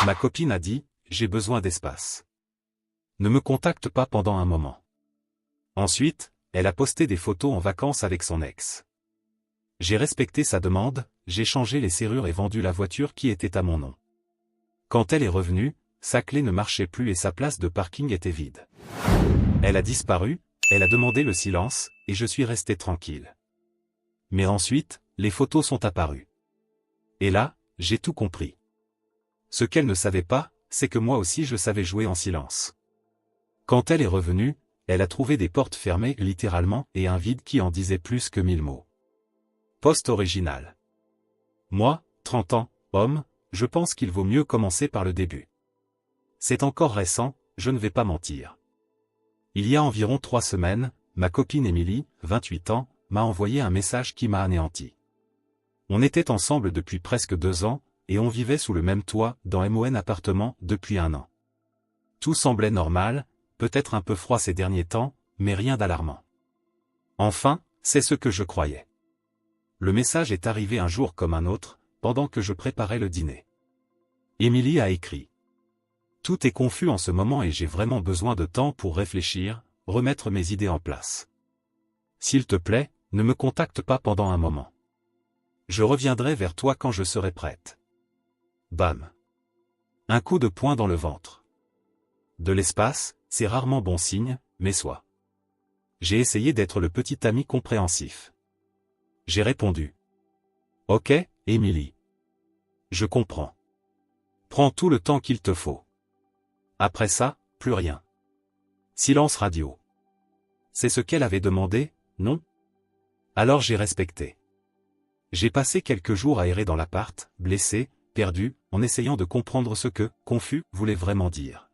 Ma copine a dit, j'ai besoin d'espace. Ne me contacte pas pendant un moment. Ensuite, elle a posté des photos en vacances avec son ex. J'ai respecté sa demande, j'ai changé les serrures et vendu la voiture qui était à mon nom. Quand elle est revenue, sa clé ne marchait plus et sa place de parking était vide. Elle a disparu, elle a demandé le silence, et je suis resté tranquille. Mais ensuite, les photos sont apparues. Et là, j'ai tout compris. Ce qu'elle ne savait pas, c'est que moi aussi je savais jouer en silence. Quand elle est revenue, elle a trouvé des portes fermées littéralement et un vide qui en disait plus que 1000 mots. Post original. Moi, 30 ans, homme, je pense qu'il vaut mieux commencer par le début. C'est encore récent, je ne vais pas mentir. Il y a environ 3 semaines, ma copine Émilie, 28 ans, m'a envoyé un message qui m'a anéanti. On était ensemble depuis presque 2 ans, et on vivait sous le même toit, dans MON appartement, depuis 1 an. Tout semblait normal, peut-être un peu froid ces derniers temps, mais rien d'alarmant. Enfin, c'est ce que je croyais. Le message est arrivé un jour comme un autre, pendant que je préparais le dîner. Émilie a écrit. Tout est confus en ce moment et j'ai vraiment besoin de temps pour réfléchir, remettre mes idées en place. S'il te plaît, ne me contacte pas pendant un moment. Je reviendrai vers toi quand je serai prête. Bam. Un coup de poing dans le ventre. De l'espace, c'est rarement bon signe, mais soit. J'ai essayé d'être le petit ami compréhensif. J'ai répondu. Ok, Émilie. Je comprends. Prends tout le temps qu'il te faut. Après ça, plus rien. Silence radio. C'est ce qu'elle avait demandé, non? Alors j'ai respecté. J'ai passé quelques jours à errer dans l'appart, blessé, perdu, en essayant de comprendre ce que, confus, voulait vraiment dire.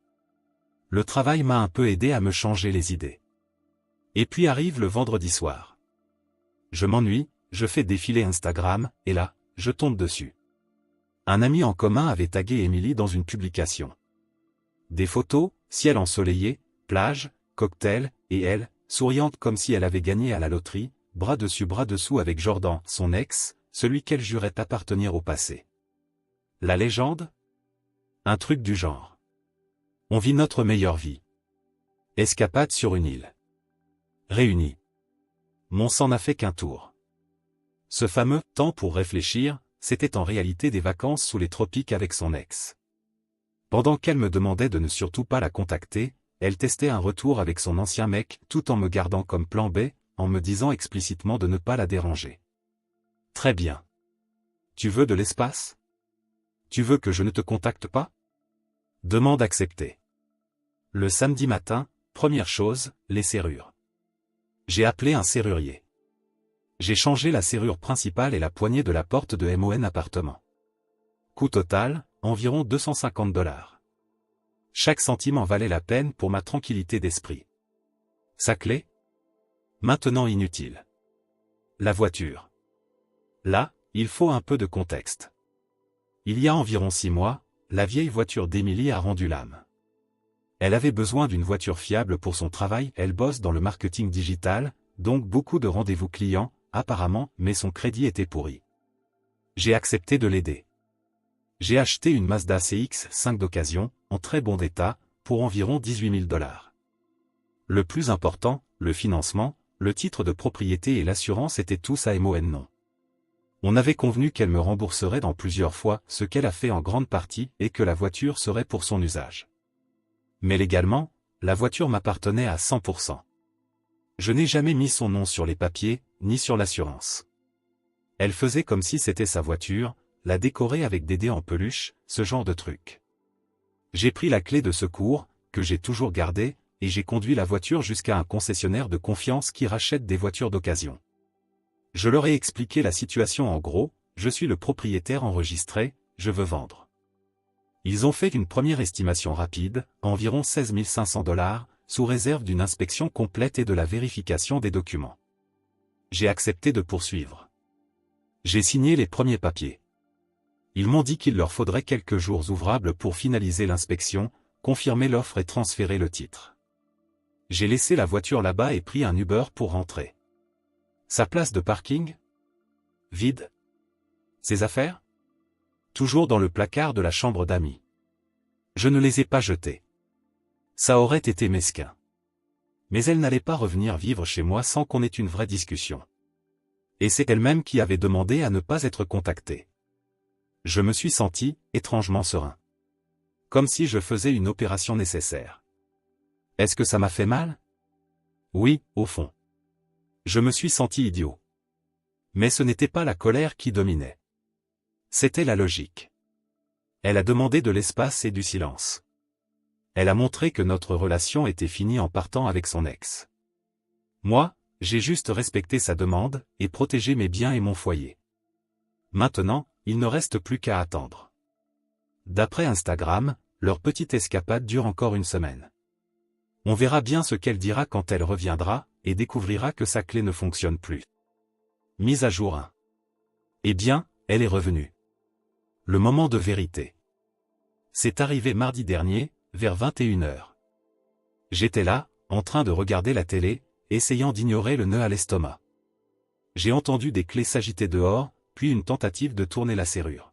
Le travail m'a un peu aidé à me changer les idées. Et puis arrive le vendredi soir. Je m'ennuie, je fais défiler Instagram, et là, je tombe dessus. Un ami en commun avait tagué Émilie dans une publication. Des photos, ciel ensoleillé, plage, cocktail, et elle, souriante comme si elle avait gagné à la loterie, bras dessus bras dessous avec Jordan, son ex, celui qu'elle jurait appartenir au passé. La légende? Un truc du genre. On vit notre meilleure vie. Escapade sur une île. Réunis. Mon sang n'a fait qu'un tour. Ce fameux « temps pour réfléchir », c'était en réalité des vacances sous les tropiques avec son ex. Pendant qu'elle me demandait de ne surtout pas la contacter, elle testait un retour avec son ancien mec tout en me gardant comme plan B, en me disant explicitement de ne pas la déranger. Très bien. Tu veux de l'espace? Tu veux que je ne te contacte pas? Demande acceptée. Le samedi matin, première chose, les serrures. J'ai appelé un serrurier. J'ai changé la serrure principale et la poignée de la porte de MON appartement. Coût total, environ 250 $. Chaque centime en valait la peine pour ma tranquillité d'esprit. Sa clé? Maintenant inutile. La voiture. Là, il faut un peu de contexte. Il y a environ 6 mois, la vieille voiture d'Émilie a rendu l'âme. Elle avait besoin d'une voiture fiable pour son travail, elle bosse dans le marketing digital, donc beaucoup de rendez-vous clients, apparemment, mais son crédit était pourri. J'ai accepté de l'aider. J'ai acheté une Mazda CX-5 d'occasion, en très bon état, pour environ 18 000 $. Le plus important, le financement, le titre de propriété et l'assurance étaient tous à MON non. On avait convenu qu'elle me rembourserait dans plusieurs fois, ce qu'elle a fait en grande partie, et que la voiture serait pour son usage. Mais légalement, la voiture m'appartenait à 100%. Je n'ai jamais mis son nom sur les papiers, ni sur l'assurance. Elle faisait comme si c'était sa voiture, la décorer avec des dés en peluche, ce genre de truc. J'ai pris la clé de secours, que j'ai toujours gardée, et j'ai conduit la voiture jusqu'à un concessionnaire de confiance qui rachète des voitures d'occasion. Je leur ai expliqué la situation en gros, je suis le propriétaire enregistré, je veux vendre. Ils ont fait une première estimation rapide, environ 16 500 $, sous réserve d'une inspection complète et de la vérification des documents. J'ai accepté de poursuivre. J'ai signé les premiers papiers. Ils m'ont dit qu'il leur faudrait quelques jours ouvrables pour finaliser l'inspection, confirmer l'offre et transférer le titre. J'ai laissé la voiture là-bas et pris un Uber pour rentrer. Sa place de parking? Vide. Ses affaires? Toujours dans le placard de la chambre d'amis. Je ne les ai pas jetés. Ça aurait été mesquin. Mais elle n'allait pas revenir vivre chez moi sans qu'on ait une vraie discussion. Et c'est elle-même qui avait demandé à ne pas être contactée. Je me suis senti, étrangement serein. Comme si je faisais une opération nécessaire. Est-ce que ça m'a fait mal? Oui, au fond. Je me suis senti idiot. Mais ce n'était pas la colère qui dominait. C'était la logique. Elle a demandé de l'espace et du silence. Elle a montré que notre relation était finie en partant avec son ex. Moi, j'ai juste respecté sa demande, et protégé mes biens et mon foyer. Maintenant, il ne reste plus qu'à attendre. D'après Instagram, leur petite escapade dure encore une semaine. On verra bien ce qu'elle dira quand elle reviendra, et découvrira que sa clé ne fonctionne plus. Mise à jour 1. Eh bien, elle est revenue. Le moment de vérité. C'est arrivé mardi dernier, vers 21h. J'étais là, en train de regarder la télé, essayant d'ignorer le nœud à l'estomac. J'ai entendu des clés s'agiter dehors, puis une tentative de tourner la serrure.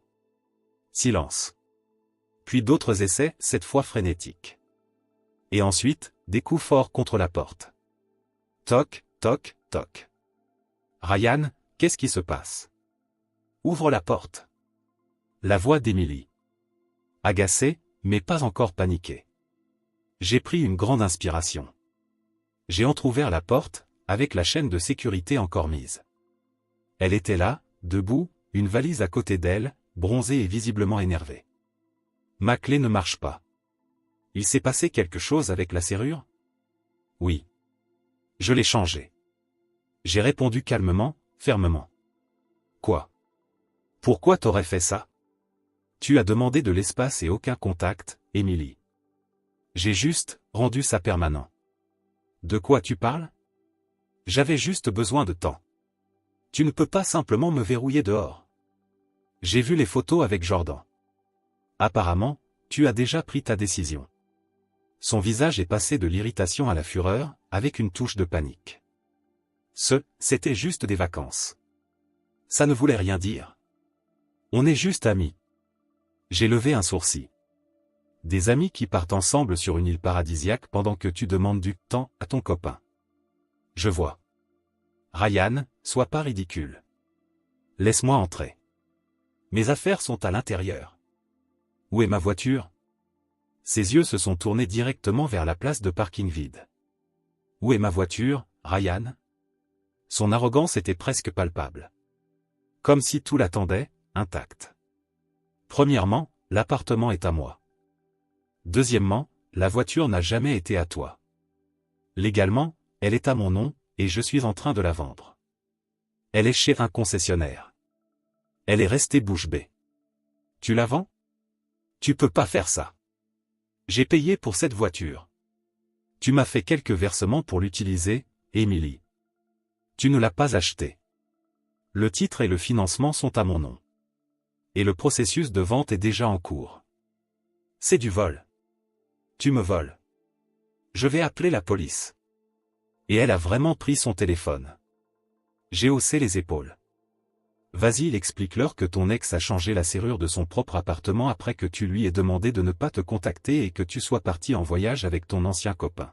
Silence. Puis d'autres essais, cette fois frénétiques. Et ensuite, des coups forts contre la porte. Toc, toc, toc. Ryan, qu'est-ce qui se passe? Ouvre la porte. La voix d'Emily. Agacée, mais pas encore paniquée. J'ai pris une grande inspiration. J'ai entrouvert la porte, avec la chaîne de sécurité encore mise. Elle était là, debout, une valise à côté d'elle, bronzée et visiblement énervée. Ma clé ne marche pas. Il s'est passé quelque chose avec la serrure? Oui. Je l'ai changée. J'ai répondu calmement, fermement. Quoi? Pourquoi t'aurais fait ça? Tu as demandé de l'espace et aucun contact, Emily. J'ai juste rendu ça permanent. De quoi tu parles? J'avais juste besoin de temps. Tu ne peux pas simplement me verrouiller dehors. J'ai vu les photos avec Jordan. Apparemment, tu as déjà pris ta décision. Son visage est passé de l'irritation à la fureur, avec une touche de panique. C'était juste des vacances. Ça ne voulait rien dire. On est juste amis. J'ai levé un sourcil. Des amis qui partent ensemble sur une île paradisiaque pendant que tu demandes du temps à ton copain. Je vois. Ryan, sois pas ridicule. Laisse-moi entrer. Mes affaires sont à l'intérieur. Où est ma voiture? Ses yeux se sont tournés directement vers la place de parking vide. Où est ma voiture, Ryan? Son arrogance était presque palpable. Comme si tout l'attendait, intact. Premièrement, l'appartement est à moi. Deuxièmement, la voiture n'a jamais été à toi. Légalement, elle est à mon nom, et je suis en train de la vendre. Elle est chez un concessionnaire. Elle est restée bouche bée. Tu la vends? Tu peux pas faire ça. J'ai payé pour cette voiture. Tu m'as fait quelques versements pour l'utiliser, Emily. Tu ne l'as pas achetée. Le titre et le financement sont à mon nom. Et le processus de vente est déjà en cours. C'est du vol. Tu me voles. Je vais appeler la police. Et elle a vraiment pris son téléphone. J'ai haussé les épaules. Vas-y, explique-leur que ton ex a changé la serrure de son propre appartement après que tu lui aies demandé de ne pas te contacter et que tu sois parti en voyage avec ton ancien copain.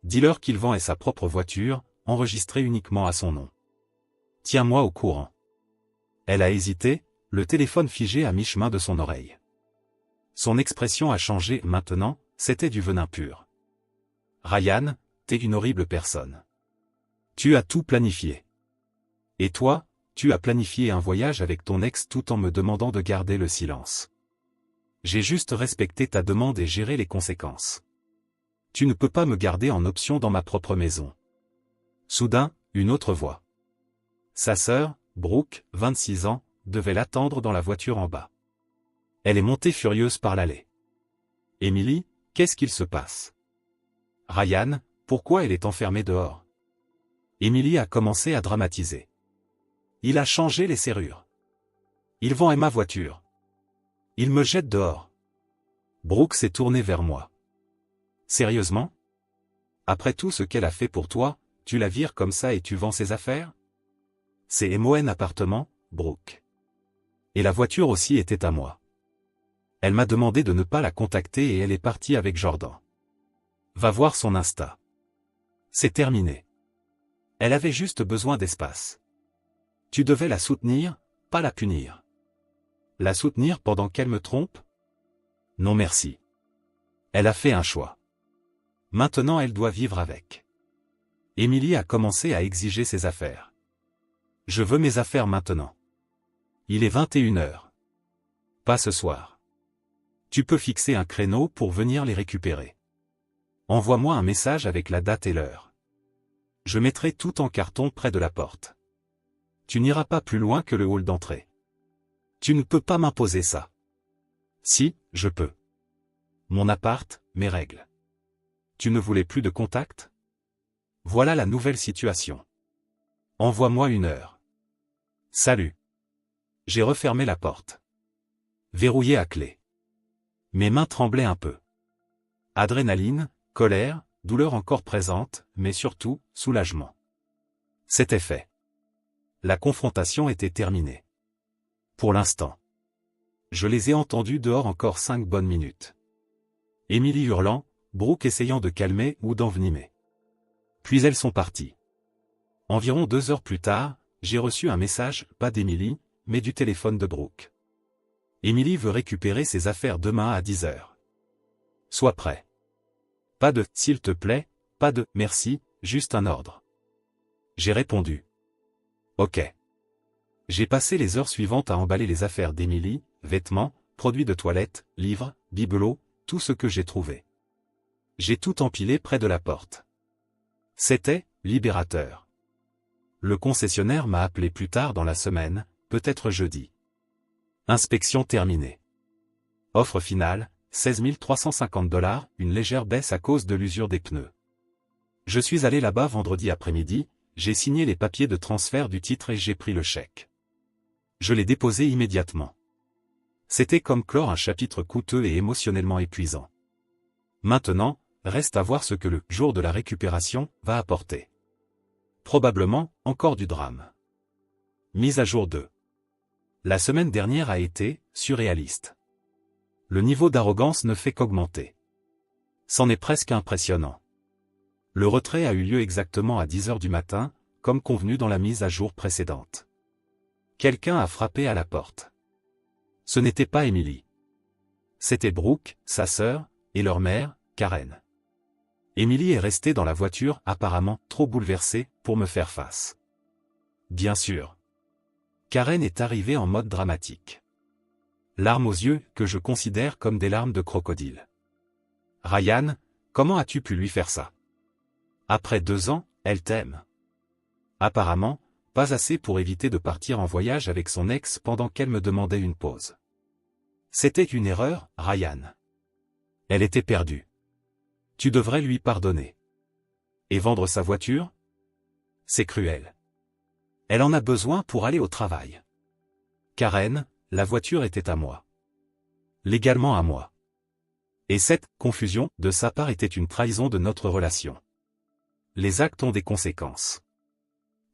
Dis-leur qu'il vend sa propre voiture, enregistrée uniquement à son nom. Tiens-moi au courant. Elle a hésité, le téléphone figé à mi-chemin de son oreille. Son expression a changé maintenant, c'était du venin pur. Ryan, t'es une horrible personne. Tu as tout planifié. Et toi, tu as planifié un voyage avec ton ex tout en me demandant de garder le silence. J'ai juste respecté ta demande et géré les conséquences. Tu ne peux pas me garder en option dans ma propre maison. Soudain, une autre voix. Sa sœur, Brooke, 26 ans, devait l'attendre dans la voiture en bas. Elle est montée furieuse par l'allée. Emily, qu'est-ce qu'il se passe? Ryan, pourquoi elle est enfermée dehors? Emily a commencé à dramatiser. Il a changé les serrures. Il vend ma voiture. Il me jette dehors. Brooke s'est tournée vers moi. Sérieusement? Après tout ce qu'elle a fait pour toi, tu la vires comme ça et tu vends ses affaires? C'est mon appartement, Brooke. Et la voiture aussi était à moi. Elle m'a demandé de ne pas la contacter et elle est partie avec Jordan. Va voir son Insta. C'est terminé. Elle avait juste besoin d'espace. Tu devais la soutenir, pas la punir. La soutenir pendant qu'elle me trompe? Non merci. Elle a fait un choix. Maintenant elle doit vivre avec. Émilie a commencé à exiger ses affaires. Je veux mes affaires maintenant. Il est 21h. Pas ce soir. Tu peux fixer un créneau pour venir les récupérer. Envoie-moi un message avec la date et l'heure. Je mettrai tout en carton près de la porte. Tu n'iras pas plus loin que le hall d'entrée. Tu ne peux pas m'imposer ça. Si, je peux. Mon appart, mes règles. Tu ne voulais plus de contact? Voilà la nouvelle situation. Envoie-moi une heure. Salut. J'ai refermé la porte. Verrouillé à clé. Mes mains tremblaient un peu. Adrénaline, colère, douleur encore présente, mais surtout, soulagement. C'était fait. La confrontation était terminée. Pour l'instant. Je les ai entendus dehors encore 5 bonnes minutes. Émilie hurlant, Brooke essayant de calmer ou d'envenimer. Puis elles sont parties. Environ 2 heures plus tard, j'ai reçu un message, pas d'Émilie, mais du téléphone de Brooke. Émilie veut récupérer ses affaires demain à 10h. Sois prêt. Pas de « s'il te plaît », pas de « merci », juste un ordre. J'ai répondu. Ok. J'ai passé les heures suivantes à emballer les affaires d'Émilie, vêtements, produits de toilette, livres, bibelots, tout ce que j'ai trouvé. J'ai tout empilé près de la porte. C'était libérateur. Le concessionnaire m'a appelé plus tard dans la semaine, peut-être jeudi. Inspection terminée. Offre finale, 16 350 $, une légère baisse à cause de l'usure des pneus. Je suis allé là-bas vendredi après-midi, j'ai signé les papiers de transfert du titre et j'ai pris le chèque. Je l'ai déposé immédiatement. C'était comme clore un chapitre coûteux et émotionnellement épuisant. Maintenant, reste à voir ce que le jour de la récupération va apporter. Probablement, encore du drame. Mise à jour 2. La semaine dernière a été surréaliste. Le niveau d'arrogance ne fait qu'augmenter. C'en est presque impressionnant. Le retrait a eu lieu exactement à 10h du matin, comme convenu dans la mise à jour précédente. Quelqu'un a frappé à la porte. Ce n'était pas Émilie. C'était Brooke, sa sœur, et leur mère, Karen. Émilie est restée dans la voiture, apparemment trop bouleversée, pour me faire face. Bien sûr. Karen est arrivée en mode dramatique. Larmes aux yeux, que je considère comme des larmes de crocodile. Ryan, comment as-tu pu lui faire ça? Après 2 ans, elle t'aime. Apparemment, pas assez pour éviter de partir en voyage avec son ex pendant qu'elle me demandait une pause. C'était une erreur, Ryan. Elle était perdue. Tu devrais lui pardonner. Et vendre sa voiture? C'est cruel. Elle en a besoin pour aller au travail. Karen, la voiture était à moi. Légalement à moi. Et cette confusion, de sa part, était une trahison de notre relation. Les actes ont des conséquences.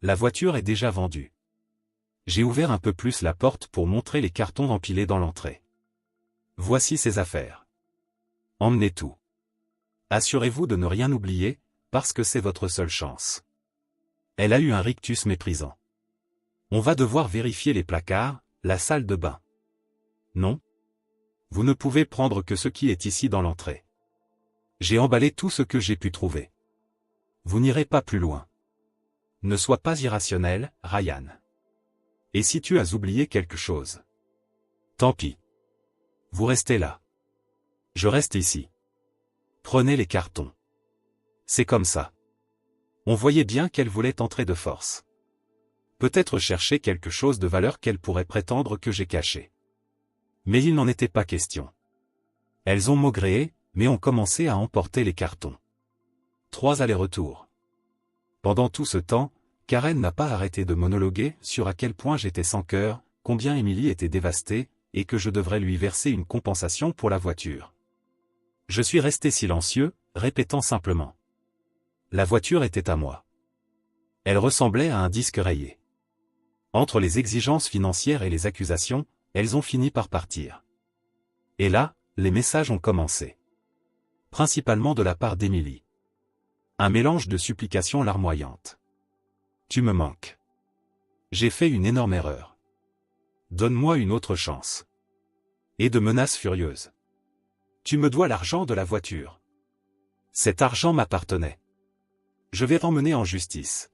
La voiture est déjà vendue. J'ai ouvert un peu plus la porte pour montrer les cartons empilés dans l'entrée. Voici ses affaires. Emmenez tout. Assurez-vous de ne rien oublier, parce que c'est votre seule chance. Elle a eu un rictus méprisant. On va devoir vérifier les placards, la salle de bain. Non. Vous ne pouvez prendre que ce qui est ici dans l'entrée. J'ai emballé tout ce que j'ai pu trouver. Vous n'irez pas plus loin. Ne sois pas irrationnel, Ryan. Et si tu as oublié quelque chose? Tant pis. Vous restez là. Je reste ici. Prenez les cartons. C'est comme ça. On voyait bien qu'elle voulait entrer de force. Peut-être chercher quelque chose de valeur qu'elle pourrait prétendre que j'ai caché. Mais il n'en était pas question. Elles ont maugréé, mais ont commencé à emporter les cartons. 3 allers-retours. Pendant tout ce temps, Karen n'a pas arrêté de monologuer sur à quel point j'étais sans cœur, combien Émilie était dévastée, et que je devrais lui verser une compensation pour la voiture. Je suis resté silencieux, répétant simplement. La voiture était à moi. Elle ressemblait à un disque rayé. Entre les exigences financières et les accusations, elles ont fini par partir. Et là, les messages ont commencé. Principalement de la part d'Émilie. Un mélange de supplications larmoyantes. Tu me manques. J'ai fait une énorme erreur. Donne-moi une autre chance. Et de menaces furieuses. Tu me dois l'argent de la voiture. Cet argent m'appartenait. Je vais t'emmener en justice.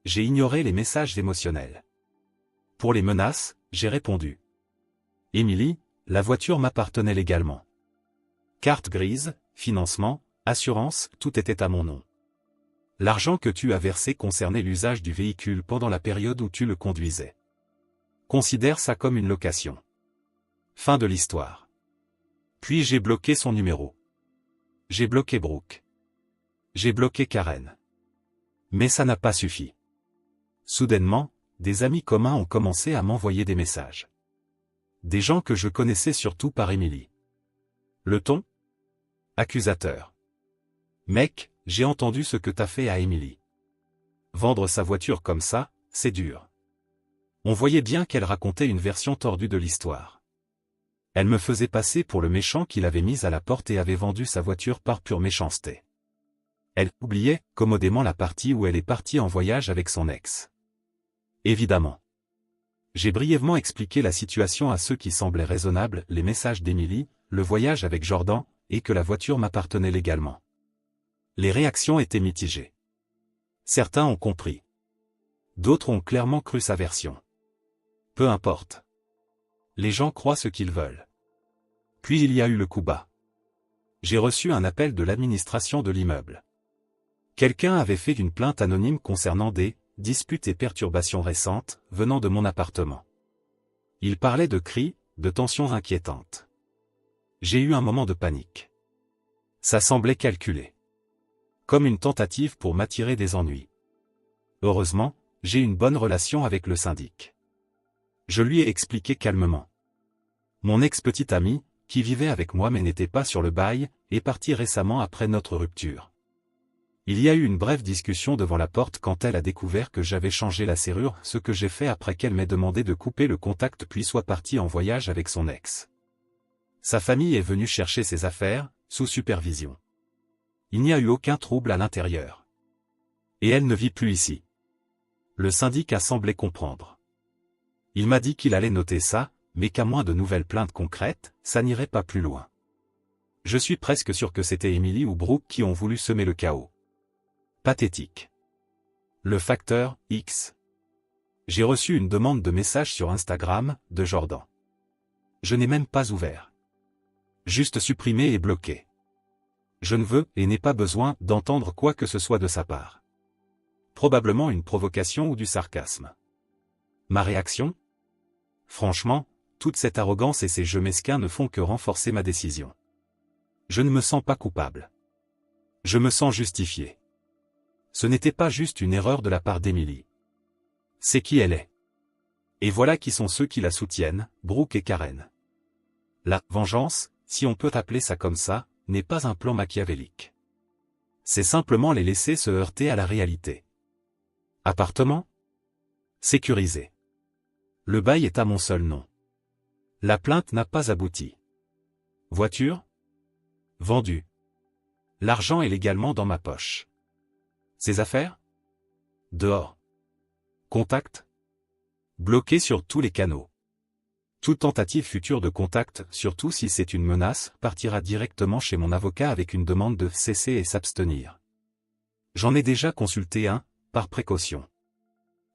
J'ai ignoré les messages émotionnels. Pour les menaces, j'ai répondu. Émilie, la voiture m'appartenait légalement. Carte grise, financement, assurance, tout était à mon nom. L'argent que tu as versé concernait l'usage du véhicule pendant la période où tu le conduisais. Considère ça comme une location. Fin de l'histoire. Puis j'ai bloqué son numéro. J'ai bloqué Brooke. J'ai bloqué Karen. Mais ça n'a pas suffi. Soudainement, des amis communs ont commencé à m'envoyer des messages. Des gens que je connaissais surtout par Émilie. Le ton? Accusateur. Mec, j'ai entendu ce que t'as fait à Émilie. Vendre sa voiture comme ça, c'est dur. On voyait bien qu'elle racontait une version tordue de l'histoire. Elle me faisait passer pour le méchant qui l'avait mise à la porte et avait vendu sa voiture par pure méchanceté. Elle oubliait, commodément, la partie où elle est partie en voyage avec son ex. Évidemment. J'ai brièvement expliqué la situation à ceux qui semblaient raisonnables, les messages d'Émilie, le voyage avec Jordan, et que la voiture m'appartenait légalement. Les réactions étaient mitigées. Certains ont compris. D'autres ont clairement cru sa version. Peu importe. Les gens croient ce qu'ils veulent. Puis il y a eu le coup bas. J'ai reçu un appel de l'administration de l'immeuble. Quelqu'un avait fait une plainte anonyme concernant des disputes et perturbations récentes venant de mon appartement. Il parlait de cris, de tensions inquiétantes. J'ai eu un moment de panique. Ça semblait calculé. Comme une tentative pour m'attirer des ennuis. Heureusement, j'ai une bonne relation avec le syndic. Je lui ai expliqué calmement. Mon ex-petite amie, qui vivait avec moi mais n'était pas sur le bail, est partie récemment après notre rupture. Il y a eu une brève discussion devant la porte quand elle a découvert que j'avais changé la serrure, ce que j'ai fait après qu'elle m'ait demandé de couper le contact puis soit partie en voyage avec son ex. Sa famille est venue chercher ses affaires, sous supervision. Il n'y a eu aucun trouble à l'intérieur. Et elle ne vit plus ici. Le syndic a semblé comprendre. Il m'a dit qu'il allait noter ça, mais qu'à moins de nouvelles plaintes concrètes, ça n'irait pas plus loin. Je suis presque sûr que c'était Émilie ou Brooke qui ont voulu semer le chaos. Pathétique. Le facteur X. J'ai reçu une demande de message sur Instagram, de Jordan. Je n'ai même pas ouvert. Juste supprimé et bloqué. Je ne veux et n'ai pas besoin d'entendre quoi que ce soit de sa part. Probablement une provocation ou du sarcasme. Ma réaction? Franchement, toute cette arrogance et ces jeux mesquins ne font que renforcer ma décision. Je ne me sens pas coupable. Je me sens justifié. Ce n'était pas juste une erreur de la part d'Émilie. C'est qui elle est. Et voilà qui sont ceux qui la soutiennent, Brooke et Karen. La vengeance, si on peut appeler ça comme ça, n'est pas un plan machiavélique. C'est simplement les laisser se heurter à la réalité. Appartement? Sécurisé. Le bail est à mon seul nom. La plainte n'a pas abouti. Voiture? Vendue. L'argent est légalement dans ma poche. Ses affaires? Dehors. Contact? Bloqué sur tous les canaux. Toute tentative future de contact, surtout si c'est une menace, partira directement chez mon avocat avec une demande de cesser et s'abstenir. J'en ai déjà consulté un, par précaution.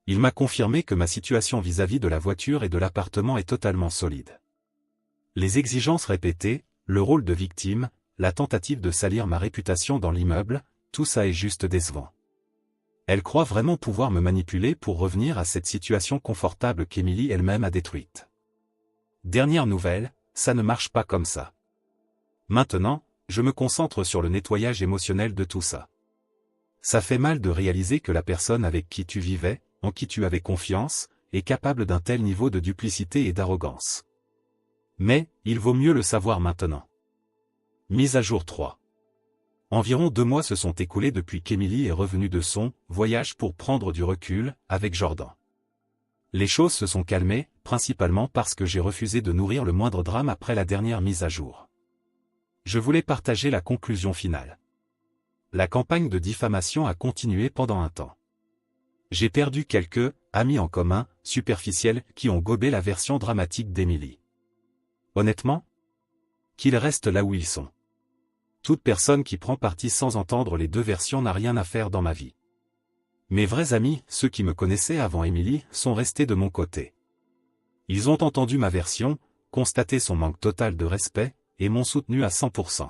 Il m'a confirmé que ma situation vis-à-vis de la voiture et de l'appartement est totalement solide. Les exigences répétées, le rôle de victime, la tentative de salir ma réputation dans l'immeuble, tout ça est juste décevant. Elle croit vraiment pouvoir me manipuler pour revenir à cette situation confortable qu'Émilie elle-même a détruite. Dernière nouvelle, ça ne marche pas comme ça. Maintenant, je me concentre sur le nettoyage émotionnel de tout ça. Ça fait mal de réaliser que la personne avec qui tu vivais, en qui tu avais confiance, est capable d'un tel niveau de duplicité et d'arrogance. Mais, il vaut mieux le savoir maintenant. Mise à jour 3. Environ 2 mois se sont écoulés depuis qu'Émilie est revenue de son voyage pour prendre du recul avec Jordan. Les choses se sont calmées, principalement parce que j'ai refusé de nourrir le moindre drame après la dernière mise à jour. Je voulais partager la conclusion finale. La campagne de diffamation a continué pendant un temps. J'ai perdu quelques amis en commun, superficiels, qui ont gobé la version dramatique d'Emily. Honnêtement, qu'ils restent là où ils sont. Toute personne qui prend parti sans entendre les deux versions n'a rien à faire dans ma vie. Mes vrais amis, ceux qui me connaissaient avant Emily, sont restés de mon côté. Ils ont entendu ma version, constaté son manque total de respect, et m'ont soutenu à 100%.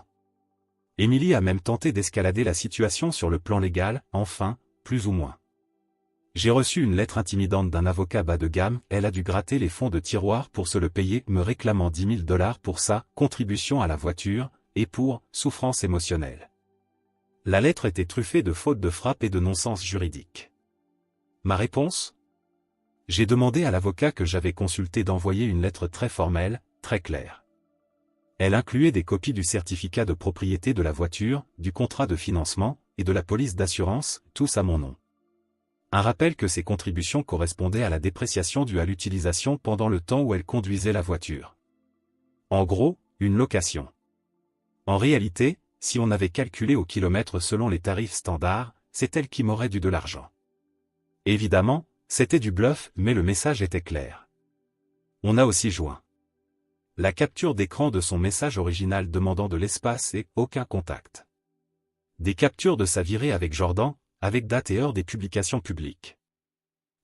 Emily a même tenté d'escalader la situation sur le plan légal, enfin, plus ou moins. J'ai reçu une lettre intimidante d'un avocat bas de gamme, elle a dû gratter les fonds de tiroir pour se le payer, me réclamant 10 000 $ pour sa contribution à la voiture, et pour souffrance émotionnelle. La lettre était truffée de fautes de frappe et de non-sens juridique. Ma réponse ? J'ai demandé à l'avocat que j'avais consulté d'envoyer une lettre très formelle, très claire. Elle incluait des copies du certificat de propriété de la voiture, du contrat de financement, et de la police d'assurance, tous à mon nom. Un rappel que ces contributions correspondaient à la dépréciation due à l'utilisation pendant le temps où elle conduisait la voiture. En gros, une location. En réalité, si on avait calculé au kilomètre selon les tarifs standards, c'est elle qui m'aurait dû de l'argent. Évidemment, c'était du bluff, mais le message était clair. On a aussi joint la capture d'écran de son message original demandant de l'espace et aucun contact. Des captures de sa virée avec Jordan, avec date et heure des publications publiques.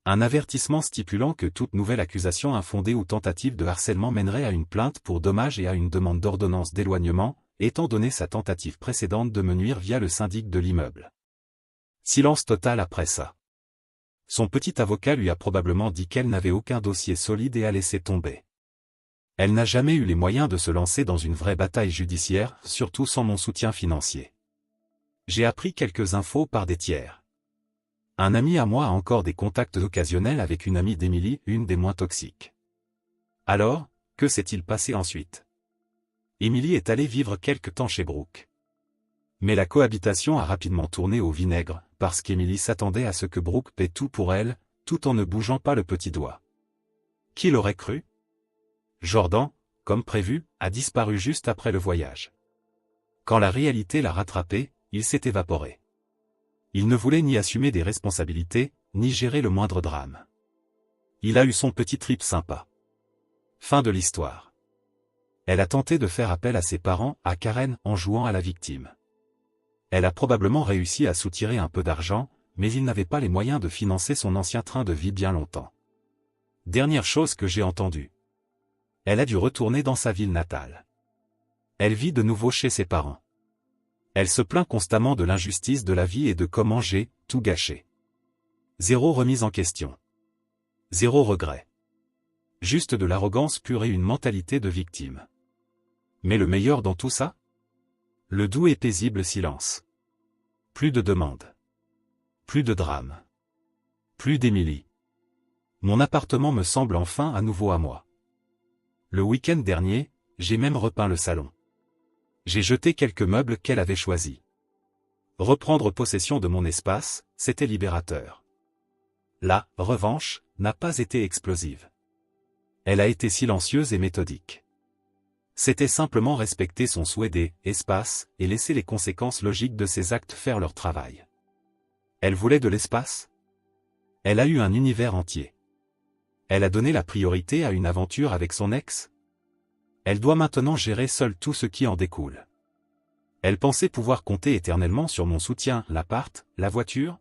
Un avertissement stipulant que toute nouvelle accusation infondée ou tentative de harcèlement mènerait à une plainte pour dommages et à une demande d'ordonnance d'éloignement, étant donné sa tentative précédente de me nuire via le syndic de l'immeuble. Silence total après ça. Son petit avocat lui a probablement dit qu'elle n'avait aucun dossier solide et a laissé tomber. Elle n'a jamais eu les moyens de se lancer dans une vraie bataille judiciaire, surtout sans mon soutien financier. J'ai appris quelques infos par des tiers. Un ami à moi a encore des contacts occasionnels avec une amie d'Emily, une des moins toxiques. Alors, que s'est-il passé ensuite ? Emily est allée vivre quelque temps chez Brooke. Mais la cohabitation a rapidement tourné au vinaigre, parce qu'Emily s'attendait à ce que Brooke paie tout pour elle, tout en ne bougeant pas le petit doigt. Qui l'aurait cru ? Jordan, comme prévu, a disparu juste après le voyage. Quand la réalité l'a rattrapé, il s'est évaporé. Il ne voulait ni assumer des responsabilités, ni gérer le moindre drame. Il a eu son petit trip sympa. Fin de l'histoire. Elle a tenté de faire appel à ses parents, à Karen, en jouant à la victime. Elle a probablement réussi à soutirer un peu d'argent, mais il n'avait pas les moyens de financer son ancien train de vie bien longtemps. Dernière chose que j'ai entendue. Elle a dû retourner dans sa ville natale. Elle vit de nouveau chez ses parents. Elle se plaint constamment de l'injustice de la vie et de comment j'ai tout gâché. Zéro remise en question. Zéro regret. Juste de l'arrogance pure et une mentalité de victime. Mais le meilleur dans tout ça ? Le doux et paisible silence. Plus de demandes. Plus de drame. Plus d'Emily. Mon appartement me semble enfin à nouveau à moi. Le week-end dernier, j'ai même repeint le salon. J'ai jeté quelques meubles qu'elle avait choisis. Reprendre possession de mon espace, c'était libérateur. La revanche n'a pas été explosive. Elle a été silencieuse et méthodique. C'était simplement respecter son souhait d'espace et laisser les conséquences logiques de ses actes faire leur travail. Elle voulait de l'espace ? Elle a eu un univers entier. Elle a donné la priorité à une aventure avec son ex ? Elle doit maintenant gérer seule tout ce qui en découle. Elle pensait pouvoir compter éternellement sur mon soutien, l'appart, la voiture ?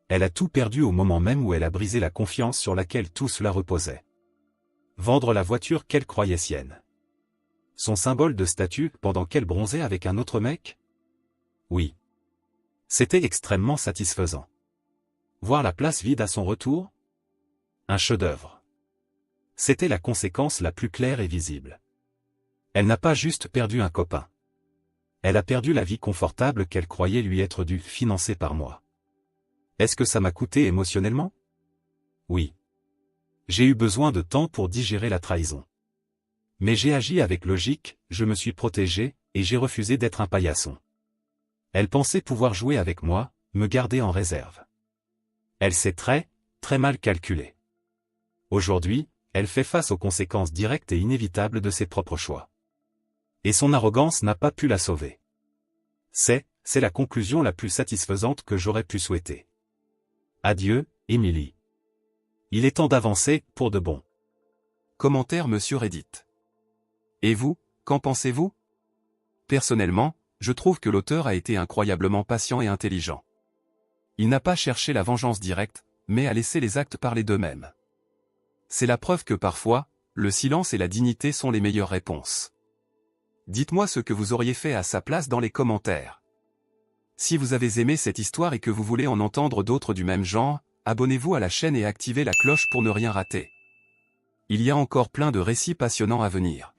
Elle a tout perdu au moment même où elle a brisé la confiance sur laquelle tout cela reposait. Vendre la voiture qu'elle croyait sienne. Son symbole de statut pendant qu'elle bronzait avec un autre mec ? Oui. C'était extrêmement satisfaisant. Voir la place vide à son retour ? Un chef-d'œuvre. C'était la conséquence la plus claire et visible. Elle n'a pas juste perdu un copain. Elle a perdu la vie confortable qu'elle croyait lui être due, financée par moi. Est-ce que ça m'a coûté émotionnellement ? Oui. J'ai eu besoin de temps pour digérer la trahison. Mais j'ai agi avec logique, je me suis protégé, et j'ai refusé d'être un paillasson. Elle pensait pouvoir jouer avec moi, me garder en réserve. Elle s'est très mal calculée. Aujourd'hui, elle fait face aux conséquences directes et inévitables de ses propres choix. Et son arrogance n'a pas pu la sauver. C'est la conclusion la plus satisfaisante que j'aurais pu souhaiter. Adieu, Émilie. Il est temps d'avancer, pour de bon. Commentaire Monsieur Reddit. Et vous, qu'en pensez-vous? Personnellement, je trouve que l'auteur a été incroyablement patient et intelligent. Il n'a pas cherché la vengeance directe, mais a laissé les actes parler d'eux-mêmes. C'est la preuve que parfois, le silence et la dignité sont les meilleures réponses. Dites-moi ce que vous auriez fait à sa place dans les commentaires. Si vous avez aimé cette histoire et que vous voulez en entendre d'autres du même genre, abonnez-vous à la chaîne et activez la cloche pour ne rien rater. Il y a encore plein de récits passionnants à venir.